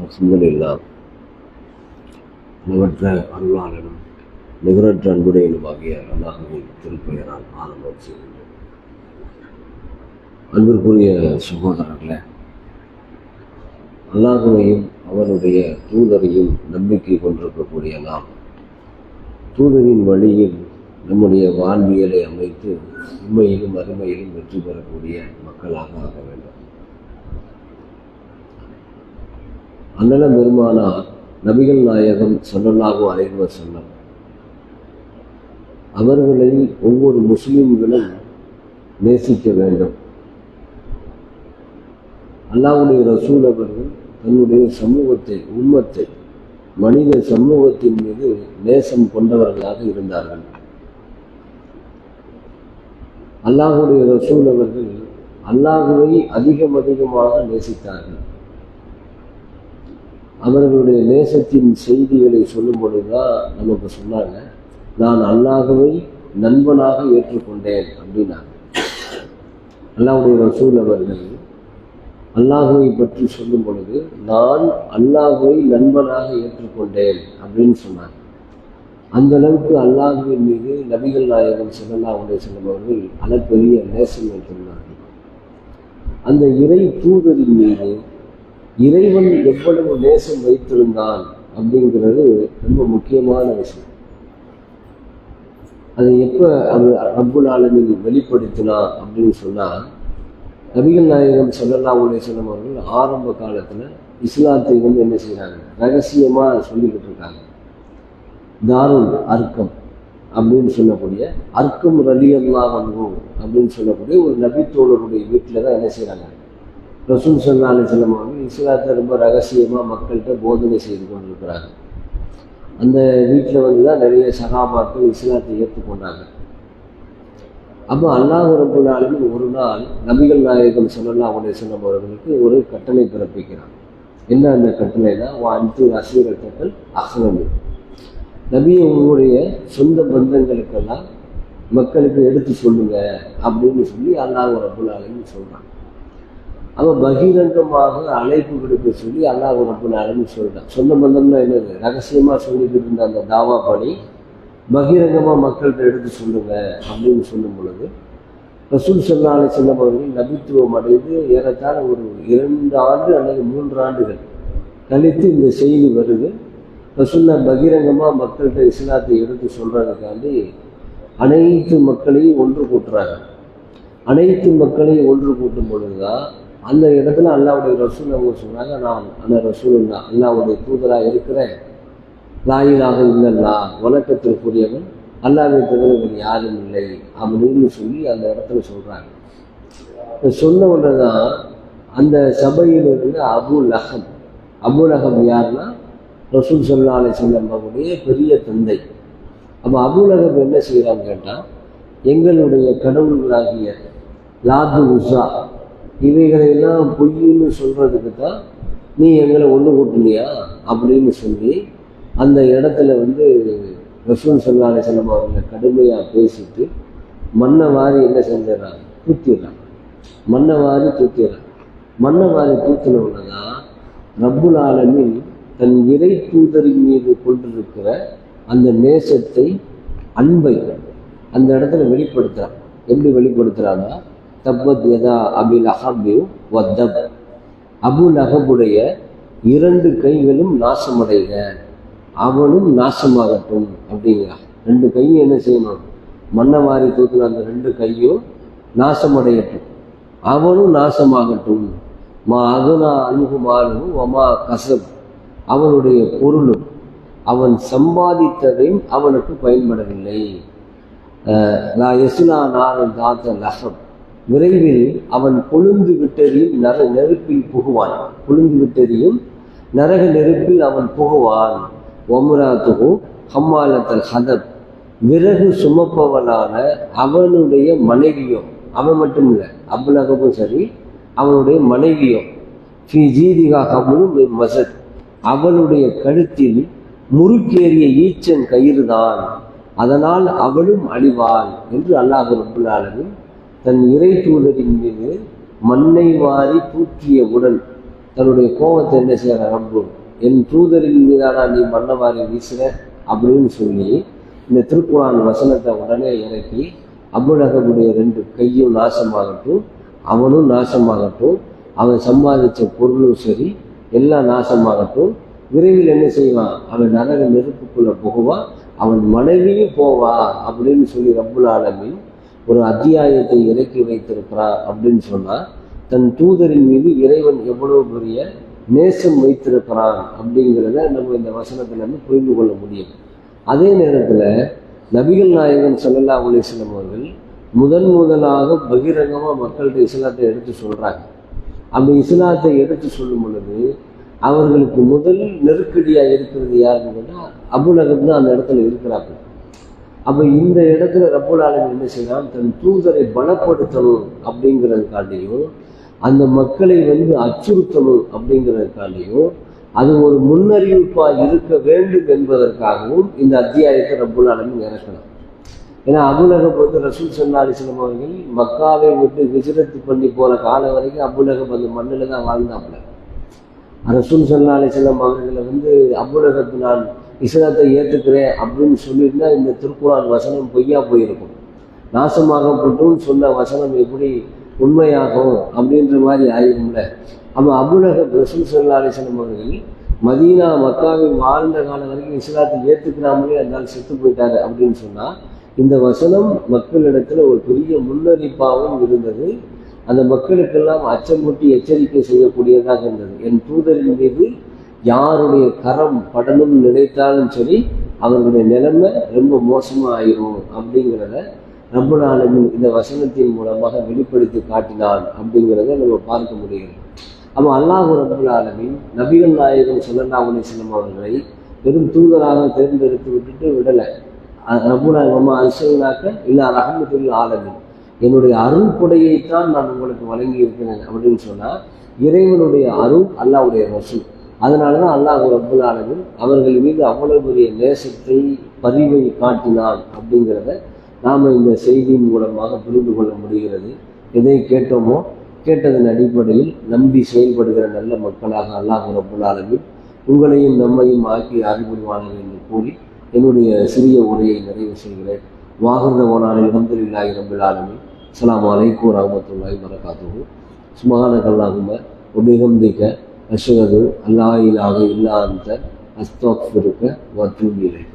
அல்ஹம்துலில்லாஹ். அளவற்ற அருளாளனும் நிகரற்ற அன்புடையனுமாகிய அல்லாஹ்வின் திருப்பெயரால் ஆரம்பம் செய்கின்றேன். அன்பிற்குரிய சகோதரர்களே, அல்லாஹ்வையும் அவனுடைய தூதரையும் நம்பிக்கை கொண்டிருக்கக்கூடிய நாம் தூதரின் வழியில் நம்முடைய வாழ்வியலை அமைத்து உண்மையிலும் அருமையிலும் வெற்றி பெறக்கூடிய மக்களாக ஆக வேண்டும். அண்ணலம் பெருமானார் நபிகள் நாயகம் ஸல்லல்லாஹு அலைஹி வஸல்லம் அவர்களை ஒவ்வொரு முஸ்லிம்களும் நேசிக்க வேண்டும். அல்லாஹ்வுடைய ரசூல் அவர்கள் தன்னுடைய சமூகத்தை, உம்மத்தை, மனித சமூகத்தின் மீது நேசம் கொண்டவர்களாக இருந்தார்கள். அல்லாஹ்வுடைய ரசூல் அவர்கள் அல்லாஹ்வை அதிகமாக நேசித்தார்கள். அவர்களுடைய நேசத்தின் செய்திகளை சொல்லும் பொழுதுதான் நமக்கு சொன்னாங்க, நான் அல்லாஹ்வை நண்பனாக ஏற்றுக்கொண்டேன் அப்படின்னாங்க. அல்லாஹ்வுடைய ரசூல் அவர்கள் அல்லாஹ்வை பற்றி சொல்லும் பொழுது நான் அல்லாஹ்வை நண்பனாக ஏற்றுக்கொண்டேன் அப்படின்னு சொன்னாங்க. அந்த அளவுக்கு அல்லாஹ்வின் மீது நபிகள் நாயகம் ஸல்லல்லாஹு அலைஹி வஸல்லம் அவர்கள் அளப்பெரிய நேசம் வைத்திருந்தார்கள். அந்த இறை தூதரின் மீது இறைவன் எவ்வளவு நேசம் வைத்திருந்தான் அப்படிங்கிறது ரொம்ப முக்கியமான விஷயம். அதை எப்போ அது ரப்புல் ஆலமீன் வெளிப்படுத்தினா அப்படின்னு சொன்னால், நபிகள் நாயகம் ஸல்லல்லாஹு அலைஹி வஸல்லம் அவர்கள் ஆரம்ப காலத்தில் இஸ்லாத்தை என்ன செய்கிறாங்க, ரகசியமாக சொல்லிக்கிட்டு இருக்காங்க. தாருல் அர்க்கம் அப்படின்னு சொல்லக்கூடிய அர்க்கம் ரலியல்லாஹு அன்ஹு அப்படின்னு சொல்லக்கூடிய ஒரு நபித்தோழருடைய வீட்டில் தான் என்ன செய்கிறாங்க, ரசூல் ஸல்லல்லாஹு அலைஹி வஸல்லம் அவர்கள் இஸ்லாத்தை ரொம்ப ரகசியமாக மக்கள்கிட்ட போதனை செய்து கொண்டிருக்கிறாங்க. அந்த வீட்டில் தான் நிறைய சஹாபாக்கள் இஸ்லாத்தை ஏற்றுக்கொண்டாங்க. அப்போ அல்லாஹ் ரப்புல் ஆலமீன் ஒரு நாள் நபிகள் நாயகம் ஸல்லல்லாஹு அலைஹி வஸல்லம் அவர்களுக்கு ஒரு கட்டளை பிறப்பிக்கிறான். என்ன அந்த கட்டளைனா, அன்து அசீரத்தல் அஹ்லமி, நபியை உங்களுடைய சொந்த பந்தங்களுக்கெல்லாம் மக்களுக்கு எடுத்து சொல்லுங்க அப்படின்னு சொல்லி அல்லாஹ் ரப்புல் ஆலமீன் சொல்கிறான். அவன் பகிரங்கமாக அழைப்பு விடுக்க சொல்லி அல்லாஹ் ரப்புல் ஆலமீன் சொல்கிறான். சொந்த பந்தம்னா என்னது, ரகசியமாக சொல்லிட்டு இருந்த அந்த தாவா பணி பகிரங்கமாக மக்கள்கிட்ட எடுத்து சொல்லுங்க அப்படின்னு சொல்லும் பொழுது ரசூல் ஸல்லல்லாஹு அலைஹி வஸல்லம் அவர்கள் நபித்துவம் அடைந்து ஏறத்தாழ ஒரு 2 ஆண்டு அல்லது 3 ஆண்டுகள் கழித்து இந்த செய்தி வருது. ரசூல்லா பகிரங்கமாக மக்கள்கிட்ட இஸ்லாத்தை எடுத்து சொல்றதுக்காண்டி அனைத்து மக்களையும் ஒன்று கூட்டுறாங்க. அனைத்து மக்களையும் ஒன்று கூட்டும் பொழுதுதான் அந்த இடத்துல அல்லாஹ்வுடைய ரசூல் அவங்க சொன்னாங்க, நான் அந்த ரசூலுல்லா அல்லாஹ்வுடைய தூதராக இருக்கிறேன், லா இலாஹ இல்லல்லாஹ், வணக்கத்திற்குரியவன் அல்லாஹ்வை தவிர வேறு யாரும் இல்லை அப்படின்னு சொல்லி அந்த இடத்துல சொல்றாங்க. சொன்ன உடனே தான் அந்த சபையிலிருந்து அபு லஹப் யாருன்னா ரசூல் ஸல்லல்லாஹு அலைஹி வஸல்லம் அவருடைய பெரிய தந்தை. அப்போ அபு லஹப் என்ன செய்யறான்னு கேட்டால், எங்களுடைய கடவுள்களாகிய லாத்து உஸா இவைகளையெல்லாம் பொய்ன்னு சொல்றதுக்கு தான் நீ எங்களை ஒன்று கூட்டலையா அப்படின்னு சொல்லி அந்த இடத்துல ரசூல் ஸல்லல்லாஹு அலைஹி வஸல்லம் அவர்களை கடுமையாக பேசிட்டு மண்ணை வாரி என்ன செஞ்சிடறாங்க, தூத்திடுறாங்க. மண்ணை வாரி தூத்தினவுடனே தான் ரப்புல் ஆலமீன் தன் இறை தூதரின் மீது கொண்டிருக்கிற அந்த நேசத்தை, அன்பை அந்த இடத்துல வெளிப்படுத்துறான். எப்படி வெளிப்படுத்துறானா, தப்பத் யதா அபி லஹபி வத்தப், அபு லஹபுடைய 2 கைகளும் நாசமடைக, அவனும் நாசமாகட்டும் அப்படிங்கிறான். 2 கையும் என்ன செய்யணும், மண்ணை வாரி தூக்கின அந்த 2 கையும் நாசமடையட்டும், அவனும் நாசமாகட்டும். மா அதுனா அணுகுமாலும் ஒமா கசப், அவனுடைய பொருளும் அவன் சம்பாதித்ததையும் அவனுக்கு பயன்படவில்லை. நான் எசுலா நாரன் தாத்த லஹப், விரைவில் அவன் கொழுந்து விட்டறியும் நெருப்பில் புகுவான், கொழுந்து விட்டறியும் நரக நெருப்பில் அவன் புகுவான். ஒம்ராத்துகு ஹம்மாலத்தல் ஹதப், விறகு சுமப்பவனான அவனுடைய மனைவியோ, அவன் மட்டும் இல்லை அபு லஹபும் சரி, அவனுடைய மனைவியோ, ஃபி ஜீதிகா ஹபுலும் மசத், அவளுடைய கழுத்தில் முறுக்கேறிய ஈச்சன் கயிறு தான், அதனால் அவளும் அழிவாள் என்று அல்லாஹ் ரப்புல் ஆலமீன் தன் இறை தூதரின் மீது மண்ணை வாரி தூக்கியவுடன் தன்னுடைய கோபத்தை என்ன செய்யற ரப்பு, என் தூதரின் மீதானா நீ மன்னவாரி வீசுற அப்படின்னு சொல்லி இந்த திருக்குரான் வசனத்தை உடனே இறக்கி அபூலஹபுடைய 2 கையும் நாசமாகட்டும், அவனும் நாசமாகட்டும், அவன் சம்பாதிச்ச பொருளும் சரி எல்லாம் நாசமாகட்டும், விரைவில் என்ன செய்வான், அவன் நரக நெருப்புக்குள்ள புகுவான், அவன் மனைவியும் போவா அப்படின்னு சொல்லி ரப்புல் ஆலமீன் ஒரு அத்தியாயத்தை இறக்கி வைத்திருக்கிறான். அப்படின்னு சொன்னா தன் தூதரின் மீது இறைவன் எவ்வளவு பெரிய நேசம் வைத்திருக்கிறான் அப்படிங்கிறத நம்ம இந்த வசனத்துல இருந்து புரிந்து கொள்ள முடியும். அதே நேரத்துல நபிகள் நாயகம் ஸல்லல்லாஹு அலைஹி வஸல்லம் அவர்கள் முதலாக பகிரங்கமா மக்கள்கிட்ட இஸ்லாத்தை எடுத்து சொல்றாங்க. அப்படி இஸ்லாத்தை எடுத்து சொல்லும் பொழுது அவர்களுக்கு முதல் நெருக்கடியா இருக்கிறது யாருன்னு கேட்டா அபூலஹப் தான் அந்த இடத்துல இருக்கிறாங்க. அப்ப இந்த இடத்துல ரப்புல் ஆலமீன் என்ன செய்யலாம், தன் தூதரை பலப்படுத்தணும் அப்படிங்கிறதுக்காண்டியும் அந்த மக்களை அச்சுறுத்தணும் அப்படிங்கிறதுக்காண்டியும் அது ஒரு முன்னறிவிப்பா இருக்க வேண்டும் என்பதற்காகவும் இந்த அத்தியாயத்தை ரப்புல் ஆலமீன் இறக்கணும். ஏன்னா அபூலஹப் ரசூல் ஸல்லல்லாஹு அலைஹி வஸல்லம் அவர்கள் மக்காவை விட்டு ஹிஜ்ரத் பண்ணி போற காலம் வரைக்கும் அபூலஹப் அந்த மண்ணில் தான் வாழ்ந்தாப்புல. ரசூல் ஸல்லல்லாஹு அலைஹி வஸல்லம் அவர்களை அபூலஹப் நான் இஸ்லாத்தை ஏற்றுக்கிறேன் அப்படின்னு சொல்லியிருந்தா இந்த திருக்குரான் வசனம் பொய்யா போயிருக்கும். நாசமாகப்பட்டும் சொன்ன வசனம் எப்படி உண்மையாகும் அப்படின்ற மாதிரி ஆயிரும்ல. அப்போ அபூலஹப் ரசூல் ஸல்லல்லாஹு அலைஹி வஸல்லம் அவர்கள் மதீனா மக்காவில் வாழ்ந்த காலம் வரைக்கும் இஸ்லாத்தை ஏற்றுக்கிறாமலே அதனால் செத்து போயிட்டாரு அப்படின்னு சொன்னா இந்த வசனம் மக்களிடத்துல ஒரு பெரிய முன்னறிப்பாகவும் இருந்தது. அந்த மக்களுக்கெல்லாம் அச்சமூட்டி எச்சரிக்கை செய்யக்கூடியதாக இருந்தது. என் தூதரின் மீது யாருடைய கரம் படணும்னு நினைத்தாலும் சரி அவர்களுடைய நிலைமை ரொம்ப மோசமா ஆயிரும் அப்படிங்கிறத ரப்புல் ஆலமீன் இந்த வசனத்தின் மூலமாக வெளிப்படுத்தி காட்டினான் அப்படிங்கிறத நம்ம பார்க்க முடிகிறது. அப்போ அல்லாஹ் ரப்புல் ஆலமீன் நபிகள் நாயகம் ஸல்லல்லாஹு அலைஹி வஸல்லம் அவர்களை பெரும் தூதராக தேர்ந்தெடுத்து விட்டுட்டு விடலை. ரப்புல் ஆலமீன் அர்ஸல்னாக இல்லா ரஹ்மத்துல் ஆலமீன், என்னுடைய அருள் கொடையைத்தான் நான் உங்களுக்கு வழங்கி இருக்கிறேன் அப்படின்னு சொன்னா இறைவனுடைய அருள் அல்லாஹ்வுடைய ரசூல். அதனாலதான் அல்லாஹ் ரப்புல் ஆலமீன் அவர்கள் மீது அவ்வளவு பெரிய நேசத்தை பதிவை காட்டினான் அப்படிங்கிறத நாம இந்த செய்தியின் மூலமாக புரிந்து கொள்ள முடிகிறது. எதை கேட்டோமோ கேட்டதன் அடிப்படையில் நம்பி செயல்படுகிற நல்ல மக்களாக அல்லாஹ் ரப்புல் ஆலமீன் உங்களையும் நம்மையும் ஆக்கி அறிவுறுவார்கள் என்று கூறி என்னுடைய சிறிய உரையை நிறைவு செய்கிறேன். வாஹிர்தவானா அல்ஹம்துலில்லாஹி ரப்பில் ஆலமீன். அஸ்ஸலாமு அலைக்கும் வரஹ்மத்துல்லாஹி வபரகாத்துஹு. சுப்ஹானக அல்லாஹும்ம வ பிஹம்திக அஷ்ஹது அல்லா இலாஹா இல்லா அன்த அஸ்தக்ஃபிருக வ அத்தூபு இலைக்.